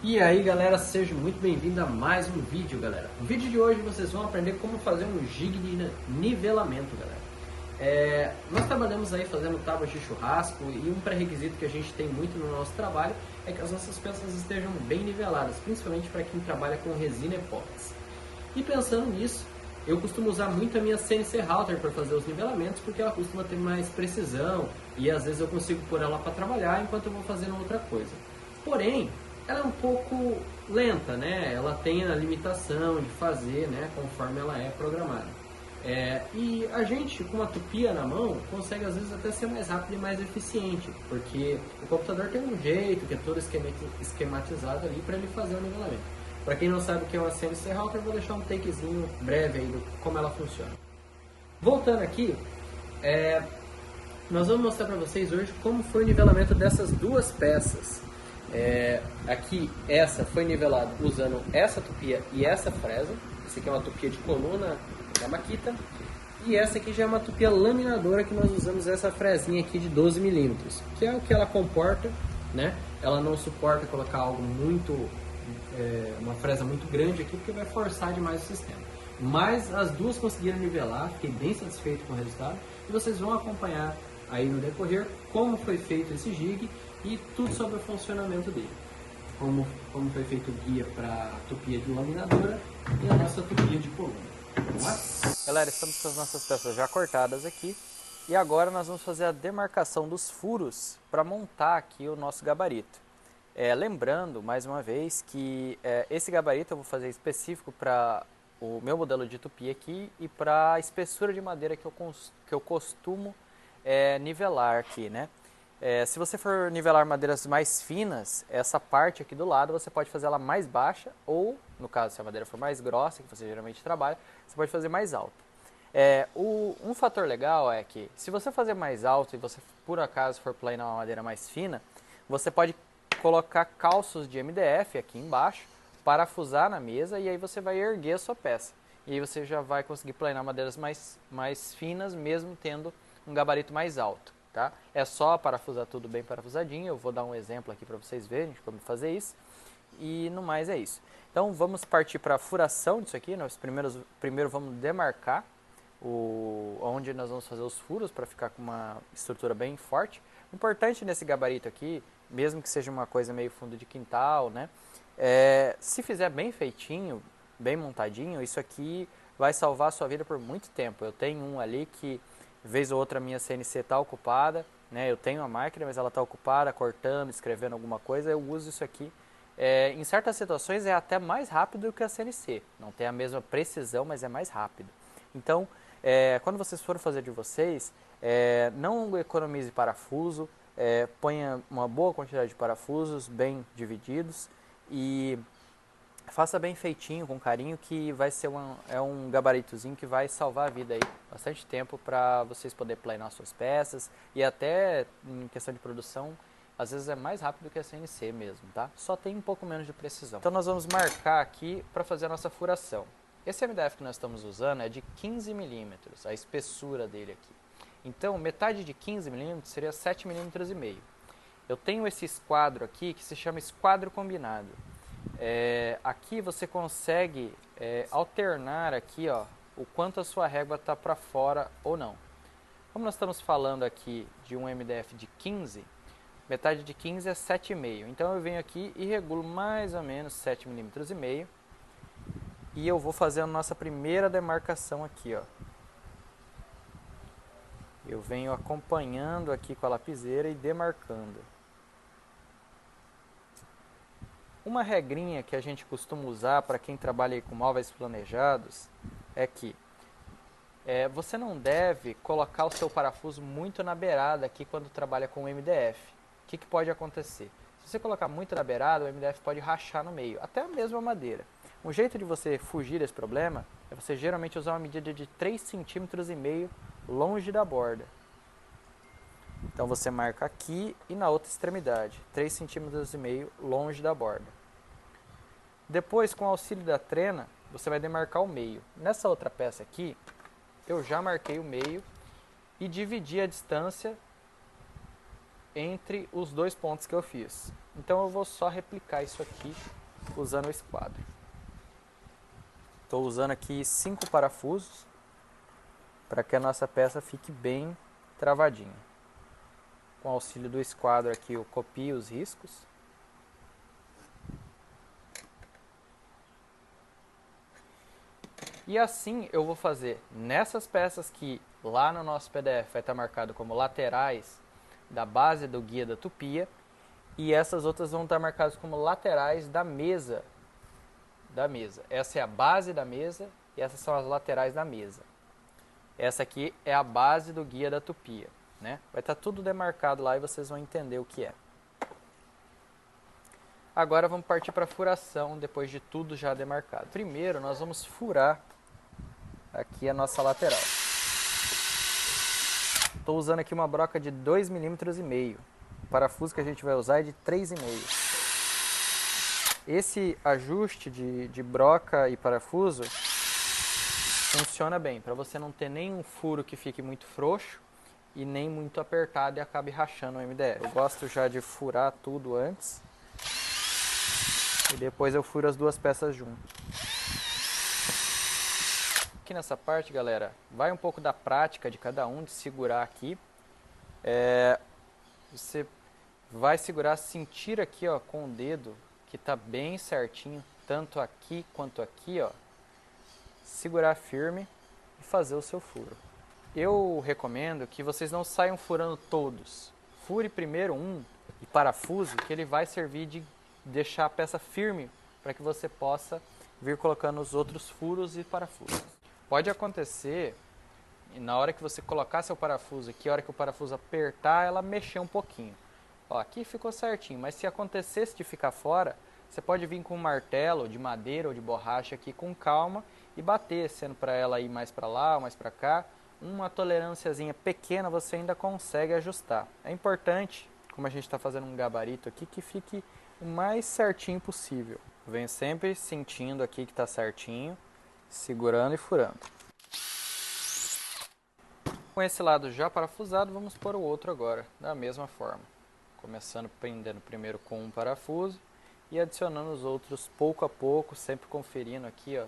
E aí galera, seja muito bem-vindo a mais um vídeo, galera. No vídeo de hoje vocês vão aprender como fazer um jig de nivelamento, galera. Nós trabalhamos aí fazendo tábuas de churrasco e um pré-requisito que a gente tem muito no nosso trabalho é que as nossas peças estejam bem niveladas, principalmente para quem trabalha com resina epóxi. E pensando nisso, eu costumo usar muito a minha CNC Router para fazer os nivelamentos, porque ela costuma ter mais precisão e às vezes eu consigo pôr ela para trabalhar enquanto eu vou fazendo outra coisa. Porém, ela é um pouco lenta, né? Ela tem a limitação de fazer, né, conforme ela é programada. E a gente, com uma tupia na mão, consegue às vezes até ser mais rápido e mais eficiente, porque o computador tem um jeito que é todo esquematizado ali para ele fazer o nivelamento. Para quem não sabe o que é uma CNC Router, eu vou deixar um takezinho breve aí do como ela funciona. Voltando aqui, nós vamos mostrar para vocês hoje como foi o nivelamento dessas duas peças. Aqui, essa foi nivelada usando essa tupia e essa fresa. Essa aqui é uma tupia de coluna da Makita. E essa aqui já é uma tupia laminadora, que nós usamos essa fresinha aqui de 12 milímetros, que é o que ela comporta, né? Ela não suporta colocar algo muito, uma fresa muito grande aqui, porque vai forçar demais o sistema. Mas as duas conseguiram nivelar, fiquei bem satisfeito com o resultado. E vocês vão acompanhar aí no decorrer como foi feito esse jig e tudo sobre o funcionamento dele. Como foi feito o guia para a tupia de laminadora e a nossa tupia de coluna. Vamos lá? Galera, estamos com as nossas peças já cortadas aqui e agora nós vamos fazer a demarcação dos furos para montar aqui o nosso gabarito. Lembrando, mais uma vez, que esse gabarito eu vou fazer específico para o meu modelo de tupia aqui e para a espessura de madeira que eu costumo nivelar aqui, né? Se você for nivelar madeiras mais finas, essa parte aqui do lado você pode fazer ela mais baixa ou, no caso, se a madeira for mais grossa, que você geralmente trabalha, você pode fazer mais alta. Um fator legal é que, se você fazer mais alto e você por acaso for planar uma madeira mais fina, você pode colocar calços de MDF aqui embaixo, parafusar na mesa e aí você vai erguer a sua peça. E aí você já vai conseguir planar madeiras mais finas, mesmo tendo um gabarito mais alto. Tá? É só parafusar tudo bem parafusadinho. Eu vou dar um exemplo aqui para vocês verem de como fazer isso. E no mais é isso. Então vamos partir para a furação disso aqui. Nós primeiro vamos demarcar onde nós vamos fazer os furos para ficar com uma estrutura bem forte. O importante nesse gabarito aqui, mesmo que seja uma coisa meio fundo de quintal, né? Se fizer bem feitinho, bem montadinho, isso aqui vai salvar a sua vida por muito tempo. Eu tenho um ali que, vez ou outra, a minha CNC está ocupada, né? Eu tenho a máquina, mas ela está ocupada, cortando, escrevendo alguma coisa, eu uso isso aqui. Em certas situações é até mais rápido do que a CNC. Não tem a mesma precisão, mas é mais rápido. Então, quando vocês forem fazer de vocês, não economize parafuso, ponha uma boa quantidade de parafusos, bem divididos, e faça bem feitinho, com carinho, que vai ser um gabaritozinho que vai salvar a vida aí bastante tempo para vocês poderem planar suas peças, e até em questão de produção, às vezes é mais rápido que a CNC mesmo, tá? Só tem um pouco menos de precisão. Então nós vamos marcar aqui para fazer a nossa furação. Esse MDF que nós estamos usando é de 15 milímetros, a espessura dele aqui. Então metade de 15 milímetros seria 7,5 milímetros. Eu tenho esse esquadro aqui que se chama esquadro combinado. Aqui você consegue alternar aqui, ó, o quanto a sua régua está para fora ou não. Como nós estamos falando aqui de um MDF de 15, metade de 15 é 7,5. Então eu venho aqui e regulo mais ou menos 7,5 milímetros. E eu vou fazer a nossa primeira demarcação aqui, ó. Eu venho acompanhando aqui com a lapiseira e demarcando. Uma regrinha que a gente costuma usar para quem trabalha com móveis planejados é que você não deve colocar o seu parafuso muito na beirada aqui quando trabalha com o MDF. O que pode acontecer? Se você colocar muito na beirada, o MDF pode rachar no meio, até a mesma madeira. Um jeito de você fugir desse problema é você geralmente usar uma medida de 3,5 centímetros longe da borda. Então você marca aqui e na outra extremidade, 3,5 centímetros longe da borda. Depois, com o auxílio da trena, você vai demarcar o meio. Nessa outra peça aqui, eu já marquei o meio e dividi a distância entre os dois pontos que eu fiz. Então eu vou só replicar isso aqui usando o esquadro. Estou usando aqui 5 parafusos para que a nossa peça fique bem travadinha. Com o auxílio do esquadro aqui eu copio os riscos. E assim eu vou fazer nessas peças que lá no nosso PDF vai estar marcado como laterais da base do guia da tupia, e essas outras vão estar marcadas como laterais da mesa. Essa é a base da mesa e essas são as laterais da mesa. Essa aqui é a base do guia da tupia, né? Vai estar tudo demarcado lá e vocês vão entender o que é. Agora vamos partir para a furação depois de tudo já demarcado. Primeiro nós vamos furar aqui a nossa lateral. Estou usando aqui uma broca de 2,5 mm. O parafuso que a gente vai usar é de 3,5. Esse ajuste de broca e parafuso funciona bem, para você não ter nenhum furo que fique muito frouxo e nem muito apertado e acabe rachando o MDF. Eu gosto já de furar tudo antes e depois eu furo as duas peças junto. Aqui nessa parte, galera, vai um pouco da prática de cada um, de segurar aqui. Você vai segurar, sentir aqui, ó, com o dedo que tá bem certinho, tanto aqui quanto aqui, ó. Segurar firme e fazer o seu furo. Eu recomendo que vocês não saiam furando todos. Fure primeiro um e parafuse, que ele vai servir de deixar a peça firme para que você possa vir colocando os outros furos e parafusos. Pode acontecer, na hora que você colocar seu parafuso aqui, a hora que o parafuso apertar, ela mexer um pouquinho. Ó, aqui ficou certinho, mas se acontecesse de ficar fora, você pode vir com um martelo de madeira ou de borracha aqui com calma e bater, sendo para ela ir mais para lá ou mais para cá. Uma tolerânciazinha pequena você ainda consegue ajustar. É importante, como a gente está fazendo um gabarito aqui, que fique o mais certinho possível. Venho sempre sentindo aqui que está certinho, segurando e furando. Com esse lado já parafusado, vamos pôr o outro agora, da mesma forma. Começando prendendo primeiro com um parafuso e adicionando os outros pouco a pouco, sempre conferindo aqui, ó,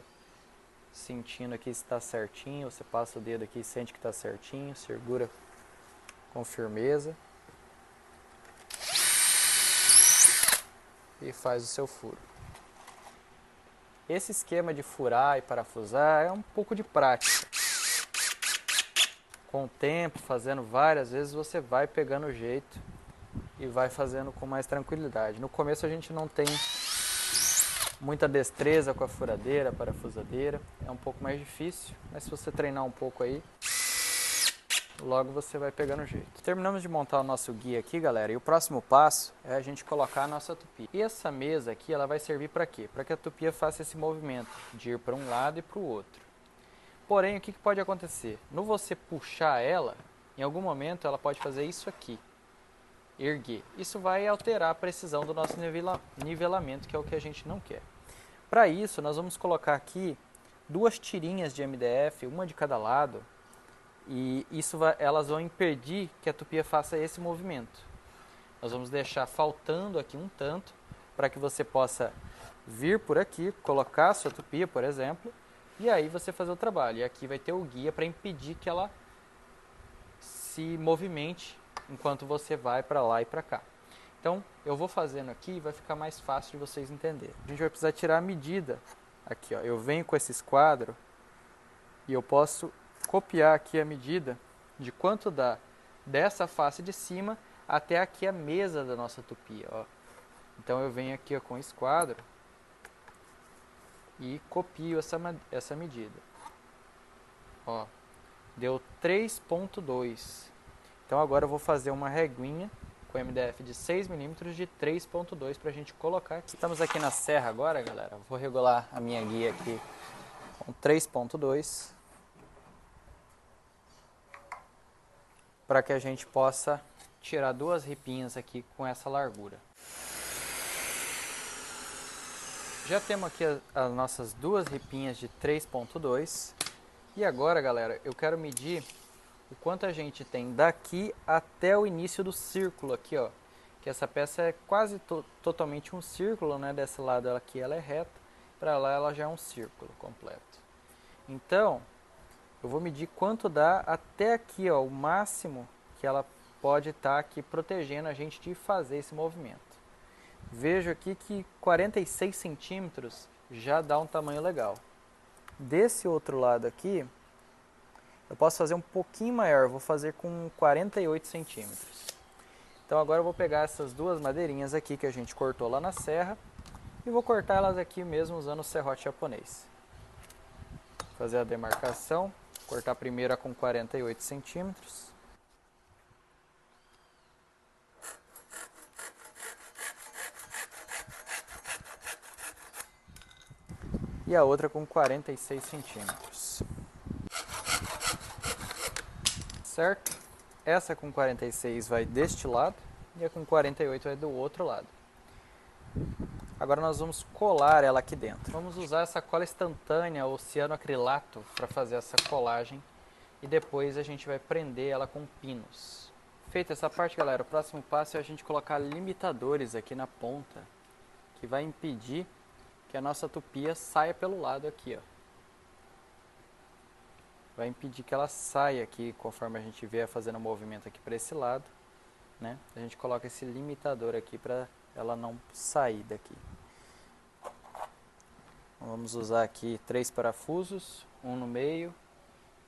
sentindo aqui se está certinho. Você passa o dedo aqui e sente que está certinho, segura com firmeza e faz o seu furo. Esse esquema de furar e parafusar é um pouco de prática. Com o tempo, fazendo várias vezes, você vai pegando o jeito e vai fazendo com mais tranquilidade. No começo a gente não tem muita destreza com a furadeira, parafusadeira, é um pouco mais difícil, mas se você treinar um pouco aí, logo você vai pegando o jeito. Terminamos de montar o nosso guia aqui, galera, e o próximo passo é a gente colocar a nossa tupia. E essa mesa aqui, ela vai servir para quê? Para que a tupia faça esse movimento de ir para um lado e para o outro. Porém, o que pode acontecer? No você puxar ela, em algum momento ela pode fazer isso aqui, erguer. Isso vai alterar a precisão do nosso nivelamento, que é o que a gente não quer. Para isso, nós vamos colocar aqui 2 tirinhas de MDF, uma de cada lado, e elas vão impedir que a tupia faça esse movimento. Nós vamos deixar faltando aqui um tanto, para que você possa vir por aqui, colocar a sua tupia, por exemplo, e aí você fazer o trabalho. E aqui vai ter o guia para impedir que ela se movimente enquanto você vai para lá e para cá. Então, eu vou fazendo aqui e vai ficar mais fácil de vocês entenderem. A gente vai precisar tirar a medida. Aqui, ó, eu venho com esse esquadro e eu posso copiar aqui a medida de quanto dá dessa face de cima até aqui a mesa da nossa tupia, ó. Então, eu venho aqui, ó, com o esquadro e copio essa medida. Ó, deu 3,2. Então agora eu vou fazer uma reguinha com MDF de 6 mm de 3,2 para a gente colocar aqui. Estamos aqui na serra agora, galera. Vou regular a minha guia aqui com 3,2 para que a gente possa tirar 2 ripinhas aqui com essa largura. Já temos aqui as nossas 2 ripinhas de 3,2 e agora, galera, eu quero medir o quanto a gente tem daqui até o início do círculo aqui, ó. que essa peça é quase totalmente um círculo, né? Desse lado aqui ela é reta, para lá ela já é um círculo completo. Então, eu vou medir quanto dá até aqui, ó, o máximo que ela pode estar aqui protegendo a gente de fazer esse movimento. Vejo aqui que 46 centímetros já dá um tamanho legal. Desse outro lado aqui, eu posso fazer um pouquinho maior, vou fazer com 48 centímetros. Então agora eu vou pegar essas duas madeirinhas aqui que a gente cortou lá na serra e vou cortar elas aqui mesmo usando o serrote japonês. Fazer a demarcação, cortar a primeira com 48 centímetros. E a outra com 46 centímetros. Certo? Essa com 46 vai deste lado e a com 48 vai do outro lado. Agora nós vamos colar ela aqui dentro. Vamos usar essa cola instantânea ou cianoacrilato para fazer essa colagem e depois a gente vai prender ela com pinos. Feita essa parte, galera, o próximo passo é a gente colocar limitadores aqui na ponta que vai impedir que a nossa tupia saia pelo lado aqui, ó. Vai impedir que ela saia aqui conforme a gente vier fazendo o movimento aqui para esse lado, né? A gente coloca esse limitador aqui para ela não sair daqui. Vamos usar aqui 3 parafusos, um no meio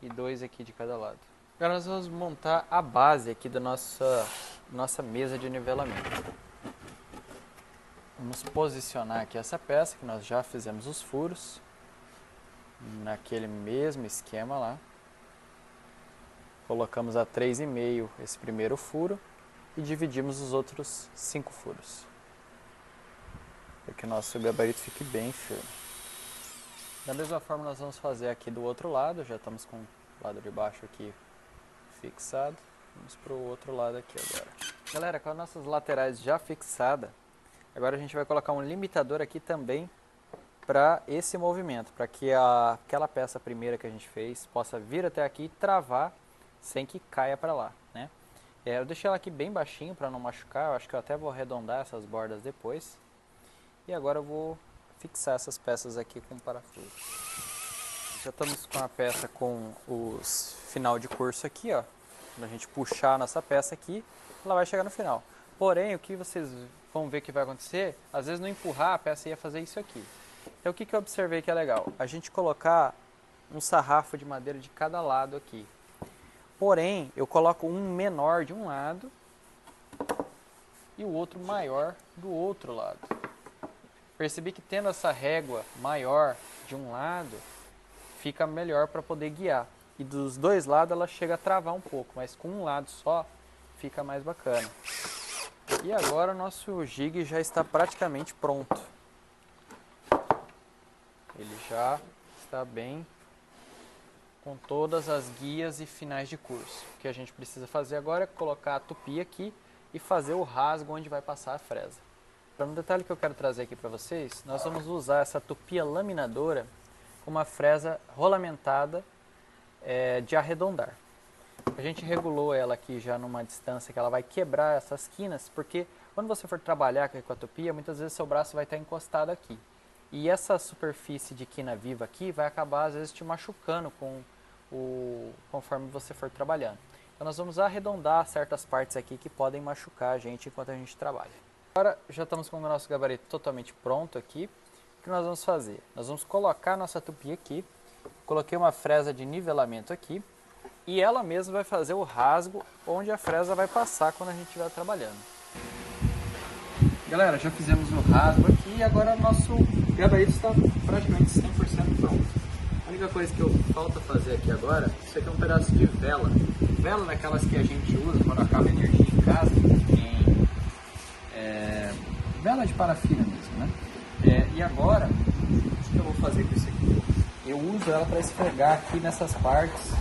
e 2 aqui de cada lado. Agora nós vamos montar a base aqui da nossa mesa de nivelamento. Vamos posicionar aqui essa peça que nós já fizemos os furos naquele mesmo esquema lá. Colocamos a 3,5 esse primeiro furo e dividimos os outros 5 furos, para que o nosso gabarito fique bem firme. Da mesma forma nós vamos fazer aqui do outro lado, já estamos com o lado de baixo aqui fixado. Vamos para o outro lado aqui agora. Galera, com as nossas laterais já fixadas, agora a gente vai colocar um limitador aqui também para esse movimento, para que aquela peça primeira que a gente fez possa vir até aqui e travar sem que caia para lá, né? Eu deixei ela aqui bem baixinho para não machucar, eu acho que eu até vou arredondar essas bordas depois. E agora eu vou fixar essas peças aqui com parafuso. Já estamos com a peça com os final de curso aqui, ó. Quando a gente puxar a nossa peça aqui, ela vai chegar no final. Porém, o que vocês vão ver que vai acontecer, às vezes no empurrar a peça ia fazer isso aqui. Então o que eu observei que é legal? A gente colocar um sarrafo de madeira de cada lado aqui. Porém, eu coloco um menor de um lado e o outro maior do outro lado. Percebi que tendo essa régua maior de um lado, fica melhor para poder guiar. E dos dois lados ela chega a travar um pouco, mas com um lado só fica mais bacana. E agora o nosso jig já está praticamente pronto. Ele já está bem com todas as guias e finais de curso. O que a gente precisa fazer agora é colocar a tupia aqui e fazer o rasgo onde vai passar a fresa. Para um detalhe que eu quero trazer aqui para vocês, nós vamos usar essa tupia laminadora com uma fresa rolamentada de arredondar. A gente regulou ela aqui já numa distância que ela vai quebrar essas quinas, porque quando você for trabalhar com a tupia, muitas vezes seu braço vai estar encostado aqui. E essa superfície de quina viva aqui vai acabar às vezes te machucando conforme você for trabalhando. Então nós vamos arredondar certas partes aqui que podem machucar a gente enquanto a gente trabalha. Agora já estamos com o nosso gabarito totalmente pronto aqui. O que nós vamos fazer? Nós vamos colocar a nossa tupia aqui. Coloquei uma fresa de nivelamento aqui. E ela mesma vai fazer o rasgo onde a fresa vai passar quando a gente estiver trabalhando. Galera, já fizemos o rasgo aqui e agora o nosso gabarito está praticamente 100% pronto. A única coisa que falta fazer aqui agora, isso aqui é um pedaço de vela. Vela daquelas que a gente usa quando acaba a energia em casa, vela de parafina mesmo, né? E agora, o que eu vou fazer com isso aqui? Eu uso ela para esfregar aqui nessas partes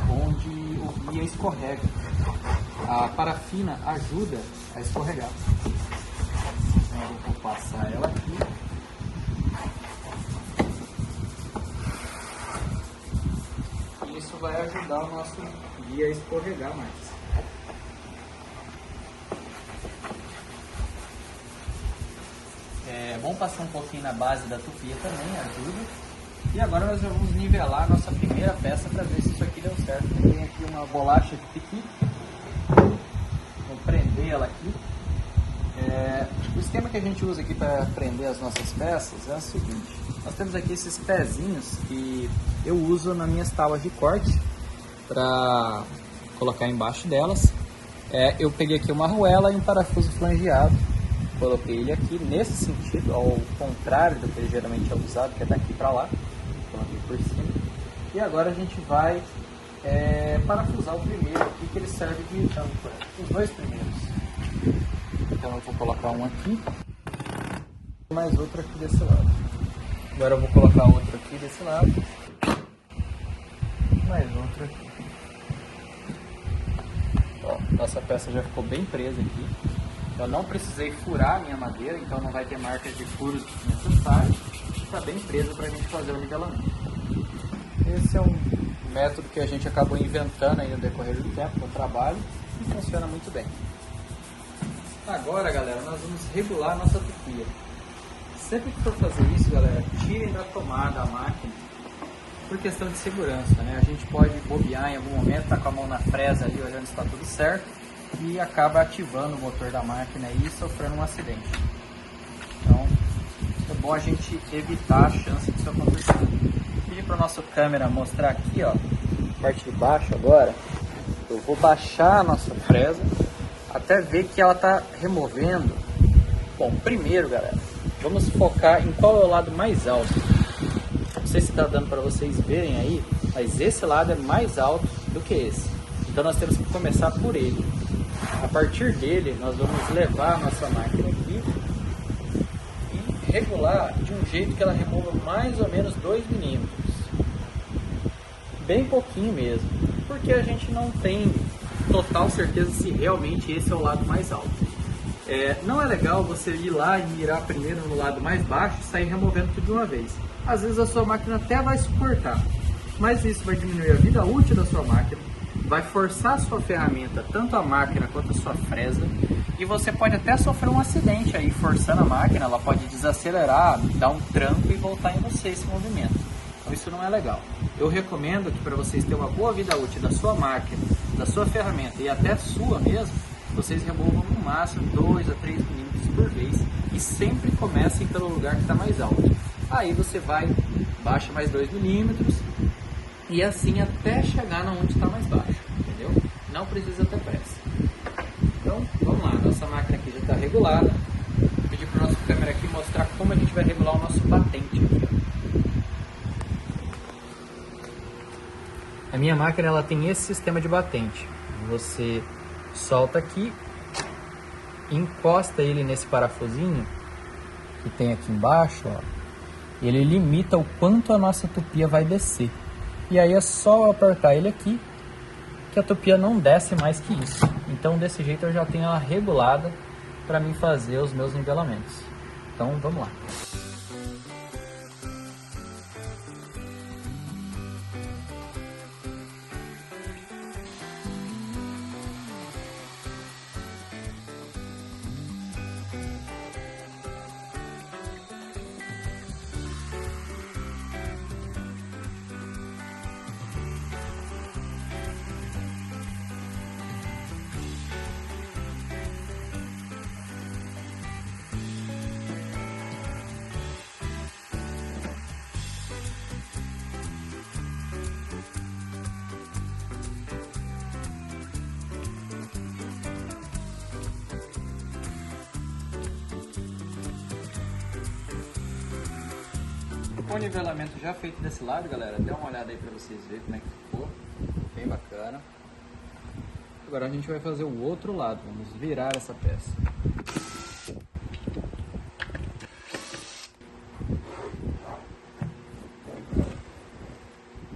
onde o guia escorrega. A parafina ajuda a escorregar. Então eu vou passar ela aqui. E isso vai ajudar o nosso guia a escorregar mais. bom passar um pouquinho na base da tupia também, ajuda. E agora nós vamos nivelar a nossa primeira peça para ver se isso aqui deu certo. Tem aqui uma bolacha de piqui. Vou prender ela aqui. O esquema que a gente usa aqui para prender as nossas peças é o seguinte. Nós temos aqui esses pezinhos que eu uso nas minhas tábuas de corte para colocar embaixo delas. Eu peguei aqui uma arruela e um parafuso flangeado. Coloquei ele aqui nesse sentido, ao contrário do que ele geralmente é usado, que é daqui para lá. Coloquei por cima. E agora a gente vai parafusar o primeiro aqui, que ele serve de âncora. Os dois primeiros. Então eu vou colocar um aqui, mais outro aqui desse lado. Agora eu vou colocar outro aqui desse lado, mais outro aqui. Ó, nossa peça já ficou bem presa aqui. Eu não precisei furar a minha madeira, então não vai ter marcas de furos necessárias. Está bem presa para a gente fazer o nivelamento. Esse é um método que a gente acabou inventando aí no decorrer do tempo, no trabalho, e funciona muito bem. Agora, galera, nós vamos regular a nossa tupia. Sempre que for fazer isso, galera, tirem da tomada a máquina por questão de segurança, né? A gente pode bobear em algum momento, tá com a mão na fresa ali, olhando se está tudo certo, e acaba ativando o motor da máquina e sofrendo um acidente. Então, é bom a gente evitar a chance disso acontecer. Vou pedir para o nosso câmera mostrar aqui, ó, a parte de baixo agora. Eu vou baixar a nossa fresa até ver que ela está removendo. Bom, primeiro, galera, vamos focar em qual é o lado mais alto. Não sei se está dando para vocês verem aí, mas esse lado é mais alto do que esse. Então nós temos que começar por ele. A partir dele, nós vamos levar a nossa máquina aqui e regular de um jeito que ela remova mais ou menos 2 milímetros. Bem pouquinho mesmo, porque a gente não tem total certeza se realmente esse é o lado mais alto. Não é legal você ir lá e mirar primeiro no lado mais baixo e sair removendo tudo de uma vez. Às vezes a sua máquina até vai suportar, mas isso vai diminuir a vida útil da sua máquina, vai forçar a sua ferramenta, tanto a máquina quanto a sua fresa, e você pode até sofrer um acidente aí, forçando a máquina, ela pode desacelerar, dar um tranco e voltar em você esse movimento. Então isso não é legal. Eu recomendo que para vocês terem uma boa vida útil da sua máquina, da sua ferramenta e até sua mesmo, vocês removam no máximo 2 a 3 milímetros por vez e sempre comecem pelo lugar que está mais alto. Aí você vai, baixa mais 2 milímetros e assim até chegar na onde está mais baixo, entendeu? Não precisa ter pressa. Então vamos lá, nossa máquina aqui já está regulada. Vou pedir para o nosso câmera aqui mostrar como a gente vai regular o nosso batente aqui, ó. A minha máquina ela tem esse sistema de batente. Você solta aqui, encosta ele nesse parafusinho que tem aqui embaixo, ó. Ele limita o quanto a nossa tupia vai descer. E aí é só eu apertar ele aqui que a tupia não desce mais que isso. Então desse jeito eu já tenho ela regulada para mim fazer os meus nivelamentos. Então vamos lá. Com o nivelamento já feito desse lado, galera, dê uma olhada aí pra vocês verem como é que ficou. Bem bacana. Agora a gente vai fazer o outro lado, vamos virar essa peça.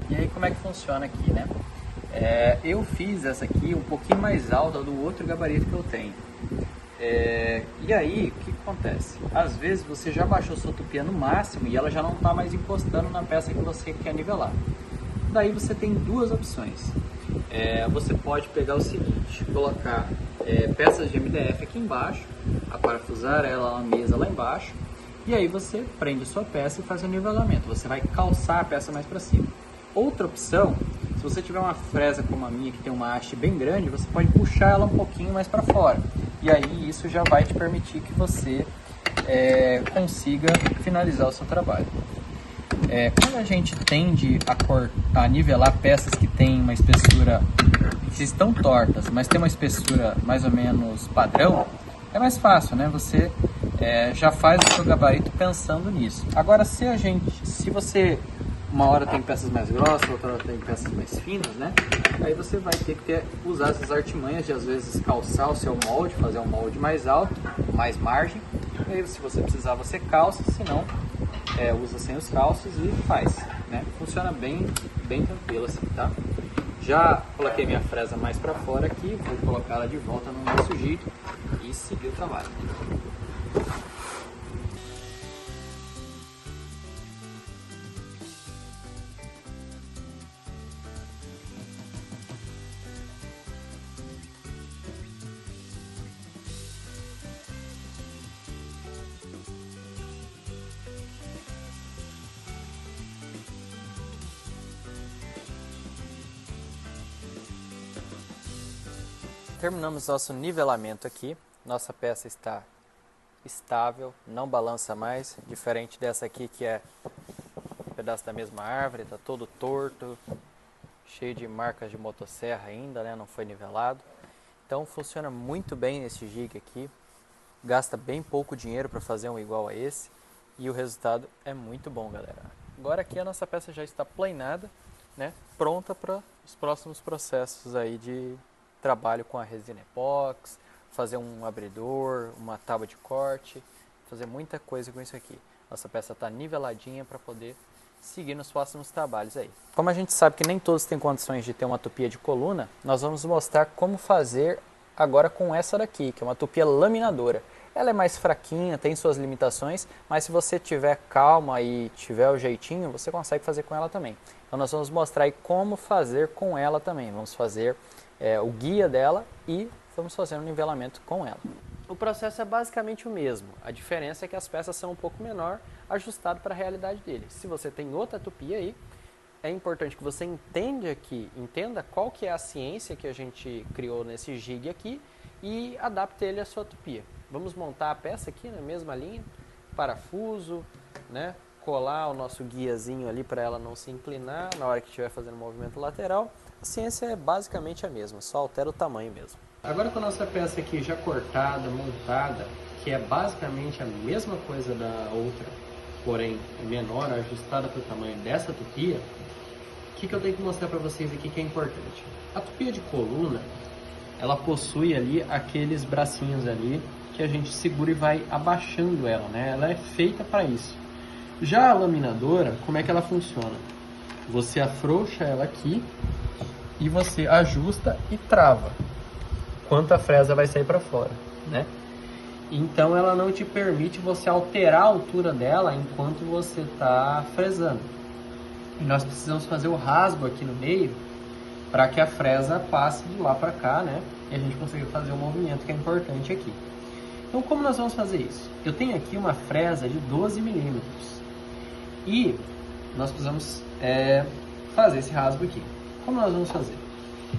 E aí como é que funciona aqui, né? Eu fiz essa aqui um pouquinho mais alta do outro gabarito que eu tenho. E aí, o que acontece? Às vezes você já baixou sua tupia no máximo e ela já não está mais encostando na peça que você quer nivelar. Daí você tem duas opções. Você pode pegar o seguinte, colocar peças de MDF aqui embaixo, parafusar ela na mesa lá embaixo E aí você prende a sua peça e faz o nivelamento. Você vai calçar a peça mais para cima. Outra opção, se você tiver uma fresa como a minha, que tem uma haste bem grande, você pode puxar ela um pouquinho mais para fora. E aí isso já vai te permitir que você consiga finalizar o seu trabalho. Quando a gente tende a nivelar peças que têm uma espessura, que estão tortas, mas tem uma espessura mais ou menos padrão, é mais fácil, né? Você já faz o seu gabarito pensando nisso. Agora, se você uma hora tem peças mais grossas, outra hora tem peças mais finas, né? Aí você vai ter que usar essas artimanhas de às vezes calçar o seu molde, fazer um molde mais alto, mais margem. E aí, se você precisar, você calça, se não, usa sem os calços e faz, né? Funciona bem tranquilo assim, tá? Já coloquei minha fresa mais para fora aqui, vou colocar ela de volta no nosso jeito e seguir o trabalho. Terminamos nosso nivelamento aqui, nossa peça está estável, não balança mais, diferente dessa aqui que é um pedaço da mesma árvore, está todo torto, cheio de marcas de motosserra ainda, né? Não foi nivelado. Então funciona muito bem esse jig aqui, gasta bem pouco dinheiro para fazer um igual a esse e o resultado é muito bom, galera. Agora aqui a nossa peça já está planada, né? Pronta para os próximos processos aí de trabalho com a resina epox, fazer um abridor, uma tábua de corte, fazer muita coisa com isso aqui. Nossa peça está niveladinha para poder seguir nos próximos trabalhos aí. Como a gente sabe que nem todos têm condições de ter uma tupia de coluna, nós vamos mostrar como fazer agora com essa daqui, que é uma tupia laminadora. Ela é mais fraquinha, tem suas limitações, mas se você tiver calma e tiver o jeitinho, você consegue fazer com ela também. Então nós vamos mostrar aí como fazer com ela também. Vamos fazer o guia dela e vamos fazer um nivelamento com ela. O processo é basicamente o mesmo, a diferença é que as peças são um pouco menor, ajustado para a realidade dele. Se você tem outra tupia aí, é importante que você entenda qual que é a ciência que a gente criou nesse jig aqui e adapte ele à sua tupia. Vamos montar a peça aqui na mesma linha, parafuso, né? Colar o nosso guiazinho ali para ela não se inclinar na hora que estiver fazendo o movimento lateral. A ciência é basicamente a mesma, só altera o tamanho mesmo. Agora com a nossa peça aqui já cortada, montada, que é basicamente a mesma coisa da outra, porém menor, ajustada para o tamanho dessa tupia, o que eu tenho que mostrar para vocês aqui que é importante? A tupia de coluna, ela possui ali aqueles bracinhos ali que a gente segura e vai abaixando ela, né? Ela é feita para isso. Já a laminadora, como é que ela funciona? Você afrouxa ela aqui e você ajusta e trava quanto a fresa vai sair para fora, né? Então ela não te permite você alterar a altura dela enquanto você está fresando. E nós precisamos fazer o rasgo aqui no meio para que a fresa passe de lá para cá, né? E a gente consiga fazer o movimento que é importante aqui. Então como nós vamos fazer isso? Eu tenho aqui uma fresa de 12 milímetros e nós precisamos fazer esse rasgo aqui. Como nós vamos fazer?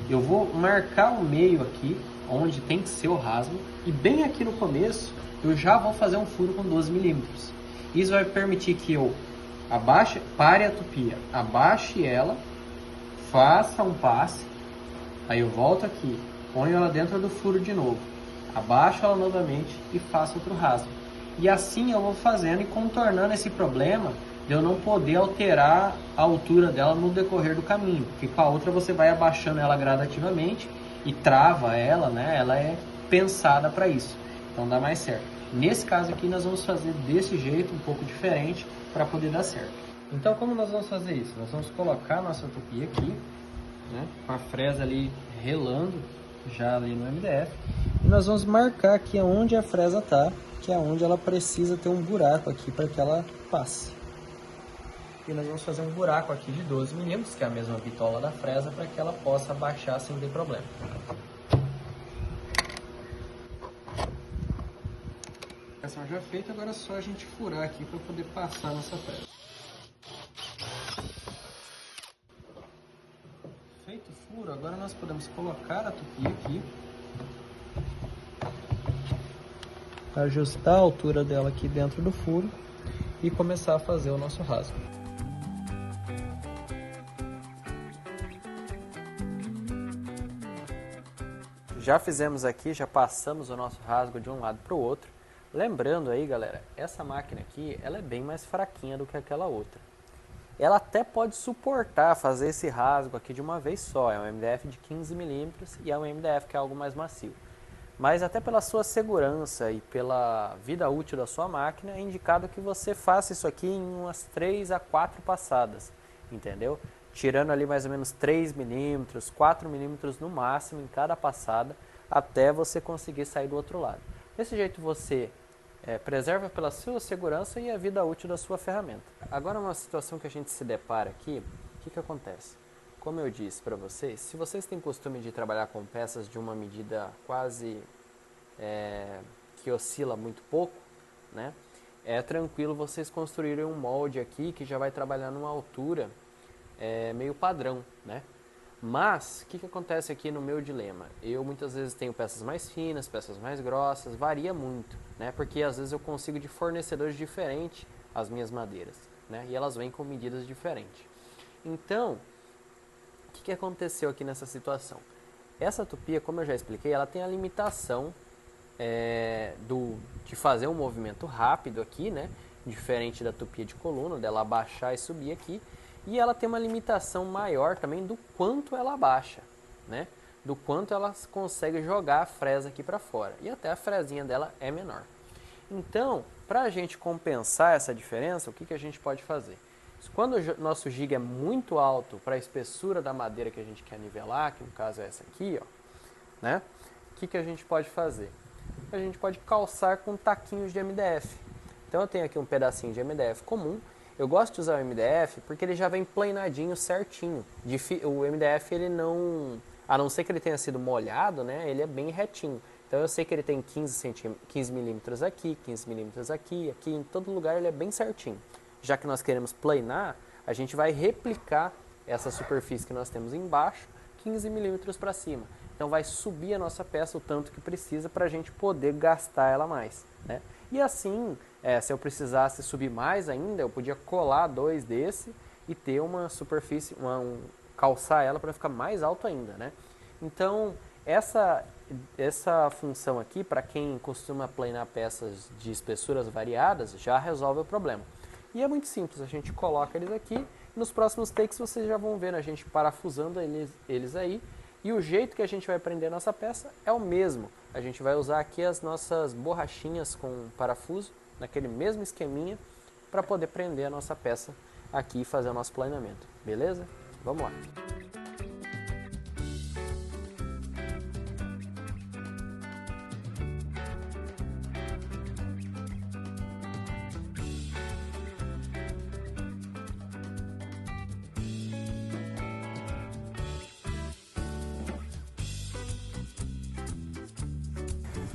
Eu vou marcar o meio aqui, onde tem que ser o rasgo, e bem aqui no começo eu já vou fazer um furo com 12 milímetros. Isso vai permitir que eu pare a tupia, abaixe ela, faça um passe, aí eu volto aqui, ponho ela dentro do furo de novo, abaixo ela novamente e faço outro rasgo. E assim eu vou fazendo e contornando esse problema de eu não poder alterar a altura dela no decorrer do caminho, porque com a outra você vai abaixando ela gradativamente e trava ela, né? Ela é pensada para isso, então dá mais certo. Nesse caso aqui nós vamos fazer desse jeito, um pouco diferente, para poder dar certo. Então como nós vamos fazer isso? Nós vamos colocar a nossa tupia aqui, né? Com a fresa ali relando, já ali no MDF, e nós vamos marcar aqui onde a fresa está, que é onde ela precisa ter um buraco aqui para que ela passe. E nós vamos fazer um buraco aqui de 12 milímetros, que é a mesma bitola da fresa, para que ela possa baixar sem ter problema. marcação já feita, agora é só a gente furar aqui para poder passar nossa fresa. Feito o furo, agora nós podemos colocar a tupia aqui, ajustar a altura dela aqui dentro do furo e começar a fazer o nosso rasgo. Já fizemos aqui, já passamos o nosso rasgo de um lado para o outro. Lembrando aí, galera, essa máquina aqui, ela é bem mais fraquinha do que aquela outra. Ela até pode suportar fazer esse rasgo aqui de uma vez só. É um MDF de 15 mm e é um MDF que é algo mais macio. Mas até pela sua segurança e pela vida útil da sua máquina, é indicado que você faça isso aqui em umas 3 a 4 passadas, entendeu? Tirando ali mais ou menos 3 mm, 4 mm no máximo em cada passada, até você conseguir sair do outro lado. Desse jeito você preserva pela sua segurança e a vida útil da sua ferramenta. Agora uma situação que a gente se depara aqui, o que acontece? Como eu disse para vocês, se vocês têm costume de trabalhar com peças de uma medida quase que oscila muito pouco, né? É tranquilo vocês construírem um molde aqui que já vai trabalhar numa altura meio padrão, né? Mas, o que acontece aqui no meu dilema? Eu muitas vezes tenho peças mais finas, peças mais grossas, varia muito, né? Porque às vezes eu consigo de fornecedores diferentes as minhas madeiras, né? E elas vêm com medidas diferentes. Então, o que aconteceu aqui nessa situação? Essa tupia, como eu já expliquei, ela tem a limitação de fazer um movimento rápido aqui, né? Diferente da tupia de coluna, dela abaixar e subir aqui. E ela tem uma limitação maior também do quanto ela abaixa, né? Do quanto ela consegue jogar a fresa aqui para fora. E até a fresinha dela é menor. Então, para a gente compensar essa diferença, o que a gente pode fazer? Quando o nosso jig é muito alto para a espessura da madeira que a gente quer nivelar, que no caso é essa aqui, ó, né? O que a gente pode fazer? A gente pode calçar com taquinhos de MDF. Então eu tenho aqui um pedacinho de MDF comum. Eu gosto de usar o MDF porque ele já vem planadinho certinho. O MDF, ele não, a não ser que ele tenha sido molhado, né, ele é bem retinho. Então eu sei que ele tem 15 milímetros aqui, 15 milímetros aqui, aqui, em todo lugar ele é bem certinho. Já que nós queremos planar, a gente vai replicar essa superfície que nós temos embaixo, 15 milímetros para cima. Então vai subir a nossa peça o tanto que precisa para a gente poder gastar ela mais, né? E assim, se eu precisasse subir mais ainda, eu podia colar 2 desse e ter uma superfície, calçar ela para ficar mais alto ainda, né? Então, essa função aqui, para quem costuma planar peças de espessuras variadas, já resolve o problema. E é muito simples, a gente coloca eles aqui, e nos próximos takes vocês já vão ver a gente parafusando eles aí, e o jeito que a gente vai prender a nossa peça é o mesmo. A gente vai usar aqui as nossas borrachinhas com parafuso, naquele mesmo esqueminha, para poder prender a nossa peça aqui e fazer o nosso planeamento. Beleza? Vamos lá!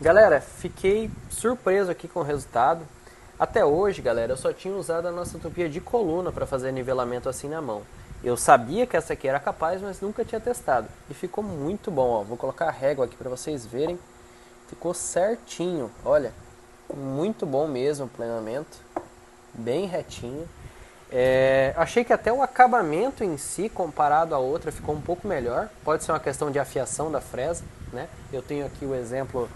Galera, fiquei surpreso aqui com o resultado. Até hoje, galera, eu só tinha usado a nossa tupia de coluna para fazer nivelamento assim na mão. Eu sabia que essa aqui era capaz, mas nunca tinha testado. E ficou muito bom, ó. Vou colocar a régua aqui para vocês verem. Ficou certinho, olha. Muito bom mesmo o planeamento. Bem retinho. Achei que até o acabamento em si, comparado à outra, ficou um pouco melhor. Pode ser uma questão de afiação da fresa, né? Eu tenho aqui o exemplo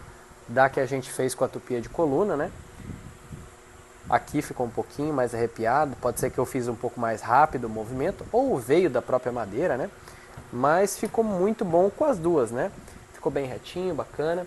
da que a gente fez com a tupia de coluna, né? Aqui ficou um pouquinho mais arrepiado, pode ser que eu fiz um pouco mais rápido o movimento, ou veio da própria madeira, né? Mas ficou muito bom com as duas, né? Ficou bem retinho, bacana.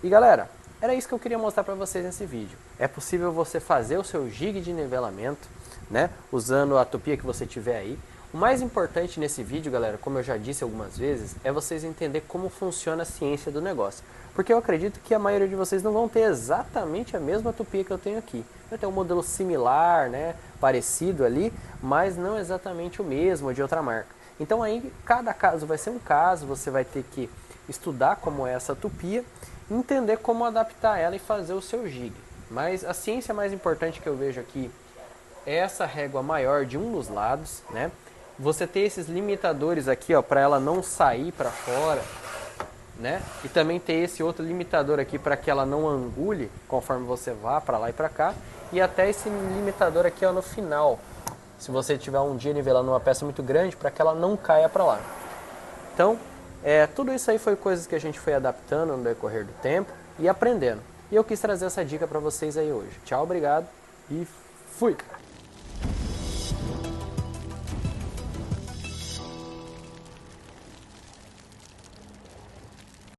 E galera, era isso que eu queria mostrar para vocês nesse vídeo. É possível você fazer o seu jig de nivelamento, né? Usando a tupia que você tiver aí. O mais importante nesse vídeo, galera, como eu já disse algumas vezes, é vocês entenderem como funciona a ciência do negócio. Porque eu acredito que a maioria de vocês não vão ter exatamente a mesma tupia que eu tenho aqui. Vai ter um modelo similar, né, parecido ali, mas não exatamente o mesmo, de outra marca. Então aí, cada caso vai ser um caso, você vai ter que estudar como é essa tupia, entender como adaptar ela e fazer o seu jig. Mas a ciência mais importante que eu vejo aqui é essa régua maior de um dos lados, né? Você ter esses limitadores aqui, ó, para ela não sair para fora, né? E também ter esse outro limitador aqui para que ela não angule conforme você vá para lá e para cá. E até esse limitador aqui, ó, no final, se você tiver um dia nivelando uma peça muito grande, para que ela não caia para lá. Então, tudo isso aí foi coisas que a gente foi adaptando no decorrer do tempo e aprendendo. E eu quis trazer essa dica para vocês aí hoje. Tchau, obrigado e fui!